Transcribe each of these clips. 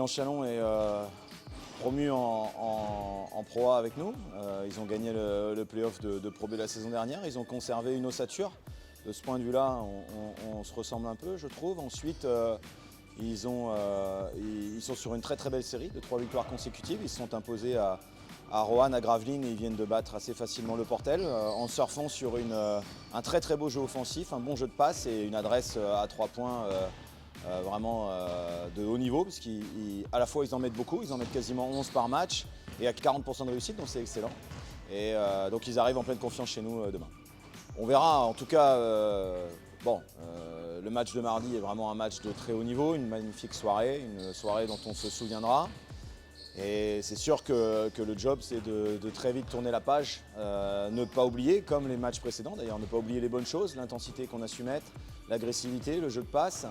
Lens Chalon est promu en Pro A avec nous. Ils ont gagné le play-off de Pro B la saison dernière. Ils ont conservé une ossature. De ce point de vue-là, on se ressemble un peu, je trouve. Ensuite, ils sont sur une très très belle série de 3 victoires consécutives. Ils se sont imposés à Roanne, à Gravelines, et ils viennent de battre assez facilement le Portel en surfant sur un très très beau jeu offensif, un bon jeu de passe et une adresse à 3 points vraiment de haut niveau, parce qu'à la fois ils en mettent beaucoup, ils en mettent quasiment 11 par match et à 40% de réussite, donc c'est excellent. Et donc ils arrivent en pleine confiance chez nous demain. On verra, en tout cas, le match de mardi est vraiment un match de très haut niveau, une magnifique soirée, une soirée dont on se souviendra. Et c'est sûr que le job, c'est de très vite tourner la page, ne pas oublier, comme les matchs précédents d'ailleurs, ne pas oublier les bonnes choses, l'intensité qu'on a su mettre, l'agressivité, le jeu de passe.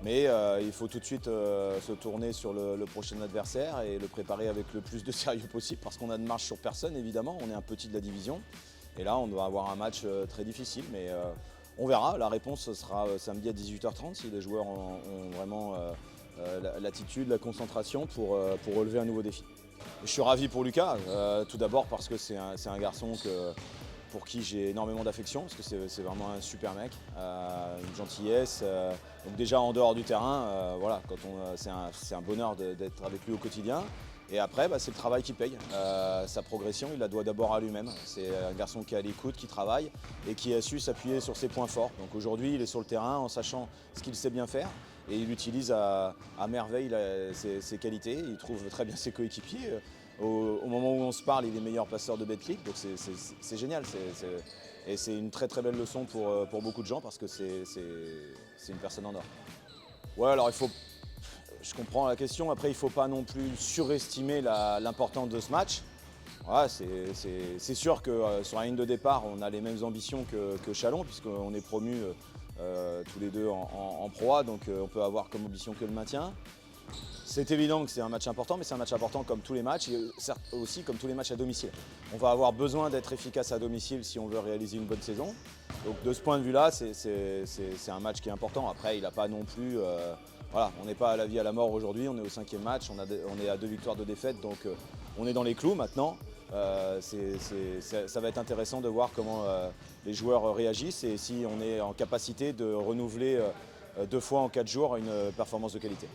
Mais il faut tout de suite se tourner sur le prochain adversaire et le préparer avec le plus de sérieux possible, parce qu'on a de marge sur personne évidemment, on est un petit de la division. Et là, on doit avoir un match très difficile, mais on verra. La réponse sera samedi à 18h30 si les joueurs ont vraiment l'attitude, la concentration pour relever un nouveau défi. Je suis ravi pour Lucas, tout d'abord parce que c'est un garçon pour qui j'ai énormément d'affection, parce que c'est vraiment un super mec, une gentillesse. Donc déjà en dehors du terrain, voilà, c'est un bonheur d'être avec lui au quotidien. Et après, c'est le travail qui paye. Sa progression, il la doit d'abord à lui-même. C'est un garçon qui est à l'écoute, qui travaille et qui a su s'appuyer sur ses points forts. Donc aujourd'hui, il est sur le terrain en sachant ce qu'il sait bien faire et il utilise à merveille ses qualités. Il trouve très bien ses coéquipiers. Au moment où on se parle, il est meilleur passeur de Betclic, donc c'est génial. Et c'est une très très belle leçon pour beaucoup de gens, parce que c'est une personne en or. Ouais, alors je comprends la question. Après, il ne faut pas non plus surestimer l'importance de ce match. Ouais, c'est sûr que sur la ligne de départ, on a les mêmes ambitions que Chalon, puisqu'on est promus tous les deux en Pro A, donc on peut avoir comme ambition que le maintien. C'est évident que c'est un match important, mais c'est un match important comme tous les matchs, et certes aussi comme tous les matchs à domicile. On va avoir besoin d'être efficace à domicile si on veut réaliser une bonne saison. Donc de ce point de vue-là, c'est un match qui est important. Après, il n'a pas non plus... voilà, on n'est pas à la vie à la mort aujourd'hui, on est au 5e match, on est à 2 victoires de défaite, donc on est dans les clous maintenant. Ça va être intéressant de voir comment les joueurs réagissent et si on est en capacité de renouveler 2 fois en 4 jours une performance de qualité.